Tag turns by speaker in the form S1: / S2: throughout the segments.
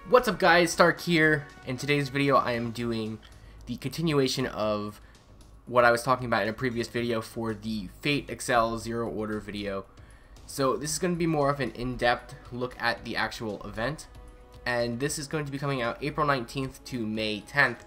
S1: What's up guys, Stark here. In today's video I am doing the continuation of what I was talking about in a previous video for the Fate Accel Zero Order video. So this is going to be more of an in-depth look at the actual event, and this is going to be coming out April 19th to May 10th.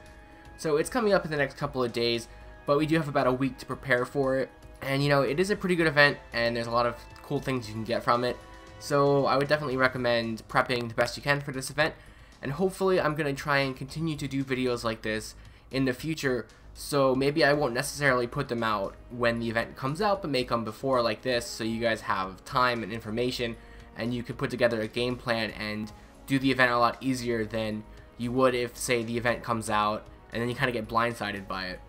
S1: So it's coming up in the next couple of days, but we do have about a week to prepare for it. And you know, it is a pretty good event and there's a lot of cool things you can get from it. So I would definitely recommend prepping the best you can for this event, and hopefully I'm going to try and continue to do videos like this in the future. So maybe I won't necessarily put them out when the event comes out, but make them before like this, so you guys have time and information and you could put together a game plan and do the event a lot easier than you would if, say, the event comes out and then you kind of get blindsided by it.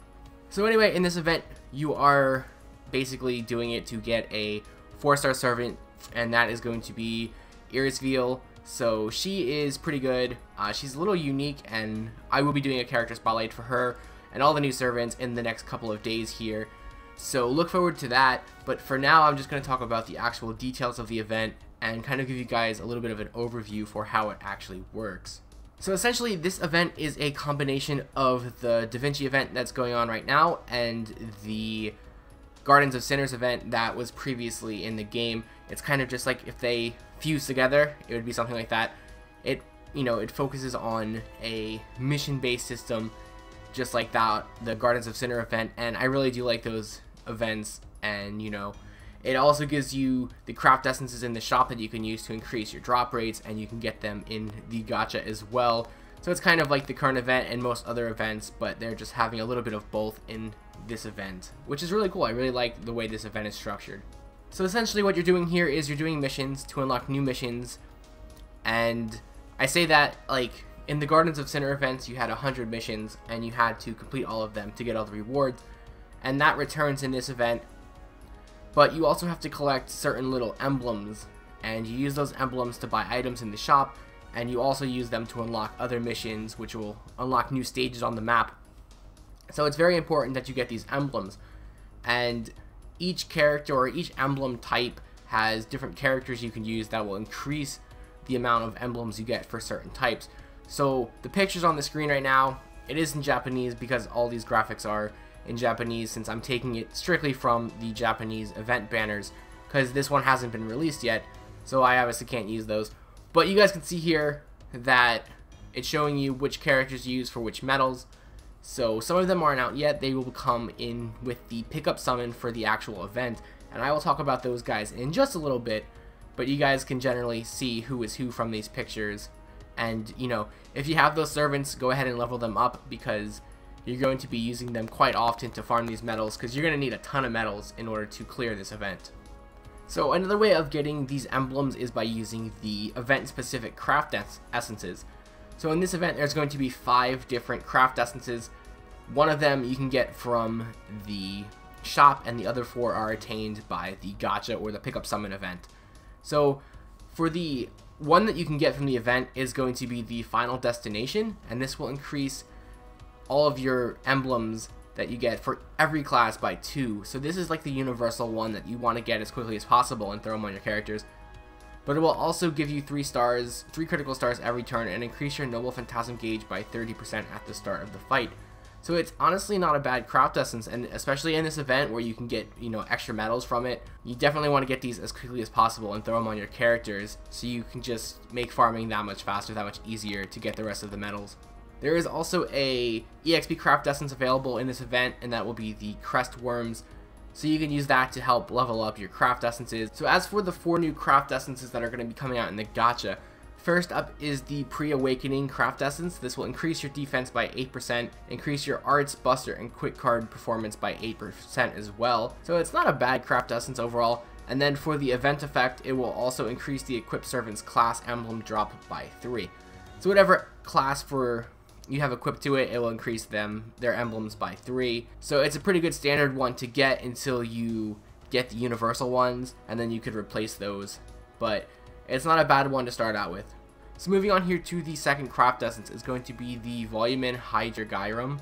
S1: So anyway, in this event you are basically doing it to get a 4-star servant, and that is going to be Irisveal. So she is pretty good. She's a little unique, and I will be doing a character spotlight for her and all the new servants in the next couple of days here. So look forward to that. But for now, I'm just going to talk about the actual details of the event and kind of give you guys a little bit of an overview for how it actually works. So essentially, this event is a combination of the Da Vinci event that's going on right now and the Gardens of Sinners event that was previously in the game. It's kind of just like if they fuse together, it would be something like that. It focuses on a mission-based system, just like that, the Gardens of Sinner event, and I really do like those events. And you know, it also gives you the craft essences in the shop that you can use to increase your drop rates, and you can get them in the gacha as well. So it's kind of like the current event and most other events, but they're just having a little bit of both in this event, which is really cool. I really like the way this event is structured. So essentially what you're doing here is you're doing missions to unlock new missions, and I say that like in the Gardens of Sinner events you had 100 missions and you had to complete all of them to get all the rewards, and that returns in this event. But you also have to collect certain little emblems, and you use those emblems to buy items in the shop, and you also use them to unlock other missions, which will unlock new stages on the map. So it's very important that you get these emblems, and each character or each emblem type has different characters you can use that will increase the amount of emblems you get for certain types. So the pictures on the screen right now, it is in Japanese because all these graphics are in Japanese, since I'm taking it strictly from the Japanese event banners, because this one hasn't been released yet, so I obviously can't use those. But you guys can see here that it's showing you which characters you use for which medals. So some of them aren't out yet. They will come in with the pickup summon for the actual event, and I will talk about those guys in just a little bit, but you guys can generally see who is who from these pictures. And you know, if you have those servants, go ahead and level them up, because you're going to be using them quite often to farm these medals, because you're going to need a ton of medals in order to clear this event. So another way of getting these emblems is by using the event specific craft essences. So in this event there's going to be 5 different craft essences. One of them you can get from the shop, and the other 4 are attained by the gacha or the pickup summon event. So for the one that you can get from the event is going to be the final destination, and this will increase all of your emblems that you get for every class by 2. So this is like the universal one that you want to get as quickly as possible and throw them on your characters. But it will also give you 3 critical stars every turn, and increase your Noble Phantasm gauge by 30% at the start of the fight. So it's honestly not a bad craft essence, and especially in this event where you can get, you know, extra medals from it, you definitely want to get these as quickly as possible and throw them on your characters, so you can just make farming that much faster, that much easier to get the rest of the medals. There is also a EXP craft essence available in this event, and that will be the Crest Worms. So you can use that to help level up your craft essences. So as for the 4 new craft essences that are going to be coming out in the gacha, first up is the Pre-Awakening craft essence. This will increase your defense by 8%, increase your arts, buster, and quick card performance by 8% as well. So it's not a bad craft essence overall. And then for the event effect, it will also increase the equipped servant's class emblem drop by 3. So whatever class you have equipped to it, it will increase their emblems by 3. So it's a pretty good standard one to get until you get the universal ones, and then you could replace those. But it's not a bad one to start out with. So moving on here to the second craft essence is going to be the Volumen Hydrogyrum.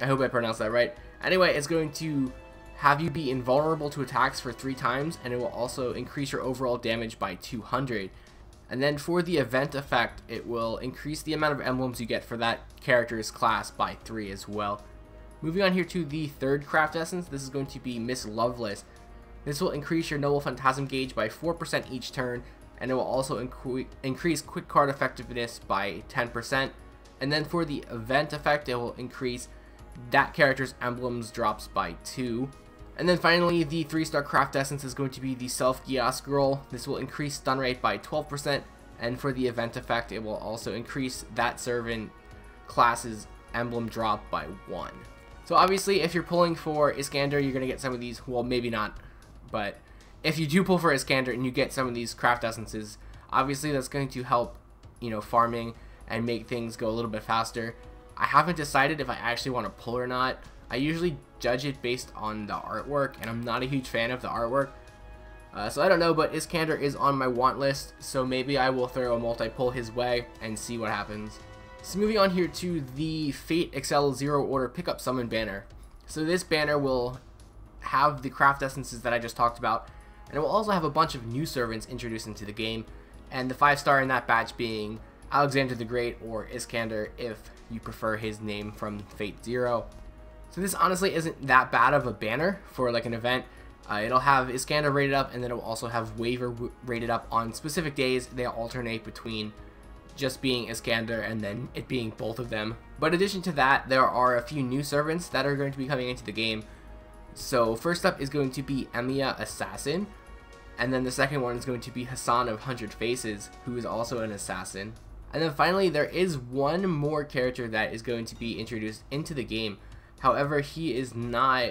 S1: I hope I pronounced that right. Anyway, it's going to have you be invulnerable to attacks for 3 times, and it will also increase your overall damage by 200. And then for the event effect, it will increase the amount of emblems you get for that character's class by 3 as well. Moving on here to the third craft essence, this is going to be Miss Lovelace. This will increase your Noble Phantasm gauge by 4% each turn, and it will also increase quick card effectiveness by 10%. And then for the event effect, it will increase that character's emblems drops by 2. And then finally, the 3-star craft essence is going to be the Self-Geas Scroll. This will increase stun rate by 12%, and for the event effect, it will also increase that servant class's emblem drop by 1. So obviously, if you're pulling for Iskander, you're going to get some of these, well, maybe not, but if you do pull for Iskander and you get some of these craft essences, obviously that's going to help, farming and make things go a little bit faster. I haven't decided if I actually want to pull or not. I usually judge it based on the artwork, and I'm not a huge fan of the artwork. So I don't know, but Iskander is on my want list, so maybe I will throw a multi-pull his way and see what happens. So moving on here to the Fate Accel Zero Order Pickup Summon banner. So this banner will have the craft essences that I just talked about, and it will also have a bunch of new servants introduced into the game, and the 5-star in that batch being Alexander the Great or Iskander if you prefer his name from Fate Zero. So this honestly isn't that bad of a banner for like an event. It'll have Iskander rated up, and then it will also have Waver rated up on specific days. They alternate between just being Iskander and then it being both of them. But in addition to that, there are a few new servants that are going to be coming into the game. So first up is going to be Emiya Assassin, and then the second one is going to be Hassan of 100 Faces, who is also an assassin. And then finally, there is one more character that is going to be introduced into the game. However, he is not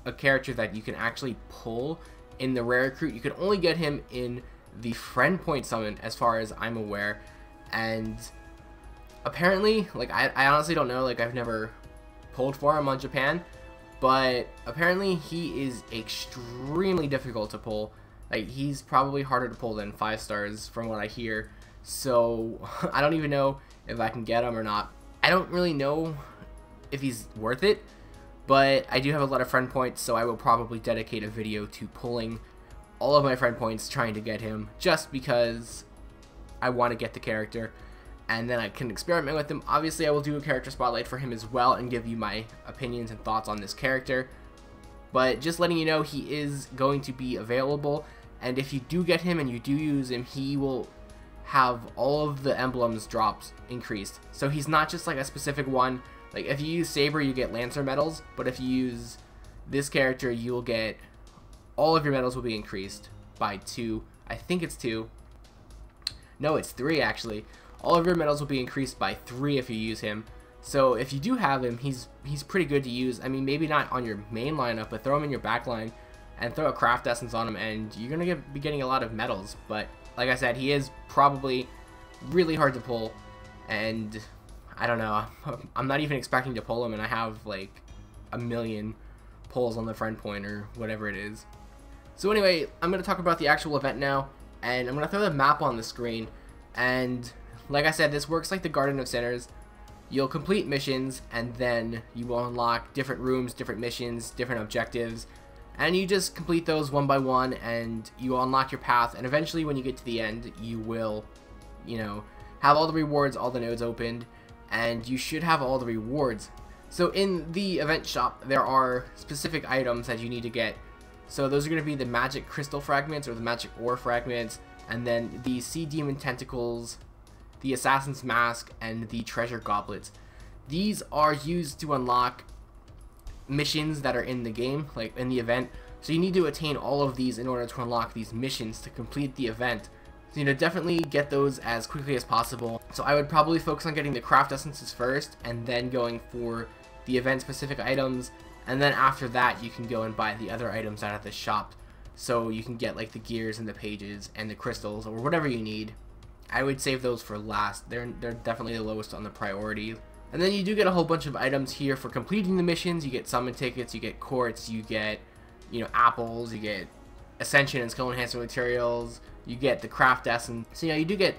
S1: a character that you can actually pull in the rare recruit. You can only get him in the friend point summon as far as I'm aware. And apparently, like I honestly don't know, like I've never pulled for him on Japan, but apparently he is extremely difficult to pull. Like he's probably harder to pull than 5 stars from what I hear. So I don't even know if I can get him or not. I don't really know if he's worth it, but I do have a lot of friend points, so I will probably dedicate a video to pulling all of my friend points trying to get him, just because I want to get the character, and then I can experiment with him. Obviously, I will do a character spotlight for him as well and give you my opinions and thoughts on this character, but just letting you know, he is going to be available, and if you do get him and you do use him, he will have all of the emblems drops increased. So he's not just like a specific one. Like if you use Saber, you get Lancer medals, but if you use this character, you'll get all of your medals will be increased by 2. I think it's 2. No, it's 3 actually. All of your medals will be increased by 3 if you use him. So if you do have him, he's pretty good to use. I mean, maybe not on your main lineup, but throw him in your back line and throw a craft essence on him, and you're gonna be getting a lot of medals. But like I said, he is probably really hard to pull, and I don't know, I'm not even expecting to pull him, and I have like a million pulls on the friend point or whatever it is. So anyway, I'm going to talk about the actual event now, and I'm going to throw the map on the screen. And like I said, this works like the Garden of Sinners. You'll complete missions, and then you will unlock different rooms, different missions, different objectives, and you just complete those one by one, and you will unlock your path, and eventually when you get to the end, you will, have all the rewards, all the nodes opened, and you should have all the rewards. So in the event shop, there are specific items that you need to get. So those are going to be the magic crystal fragments or the magic ore fragments, and then the sea demon tentacles, the assassin's mask, and the treasure goblets. These are used to unlock missions that are in the game, like in the event. So you need to attain all of these in order to unlock these missions to complete the event. So definitely get those as quickly as possible. So I would probably focus on getting the craft essences first, and then going for the event specific items, and then after that you can go and buy the other items out of the shop, so you can get like the gears and the pages and the crystals or whatever you need. I would save those for last. They're definitely the lowest on the priority. And then you do get a whole bunch of items here for completing the missions. You get summon tickets, you get quartz, you get apples, you get ascension and skill enhancement materials, you get the craft essence. So you do get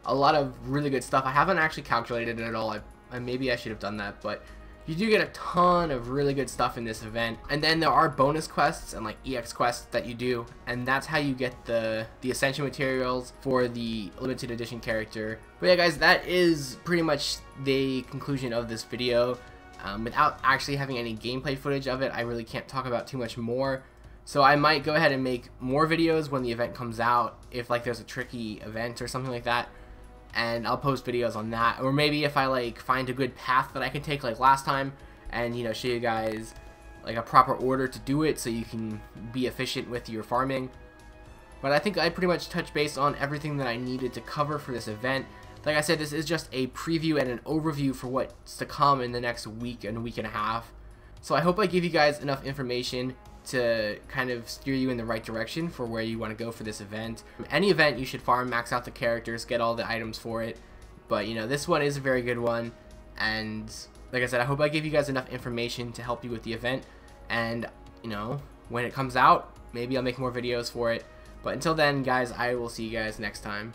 S1: a lot of really good stuff. I haven't actually calculated it at all. Maybe I should have done that, but You do get a ton of really good stuff in this event, and then there are bonus quests and like EX quests that you do, and that's how you get the Ascension materials for the limited edition character. But yeah guys, that is pretty much the conclusion of this video. Without actually having any gameplay footage of it, I really can't talk about too much more. So I might go ahead and make more videos when the event comes out, if like there's a tricky event or something like that, and I'll post videos on that. Or maybe if I like find a good path that I can take like last time, and you know, show you guys like a proper order to do it so you can be efficient with your farming. But I think I pretty much touched base on everything that I needed to cover for this event. Like I said, this is just a preview and an overview for what's to come in the next week and week and a half. So I hope I give you guys enough information to kind of steer you in the right direction for where you want to go for this event. Any event you should farm, max out the characters, get all the items for it. But you know, this one is a very good one, and like I said, I hope I give you guys enough information to help you with the event. And you know, when it comes out, maybe I'll make more videos for it. But until then guys, I will see you guys next time.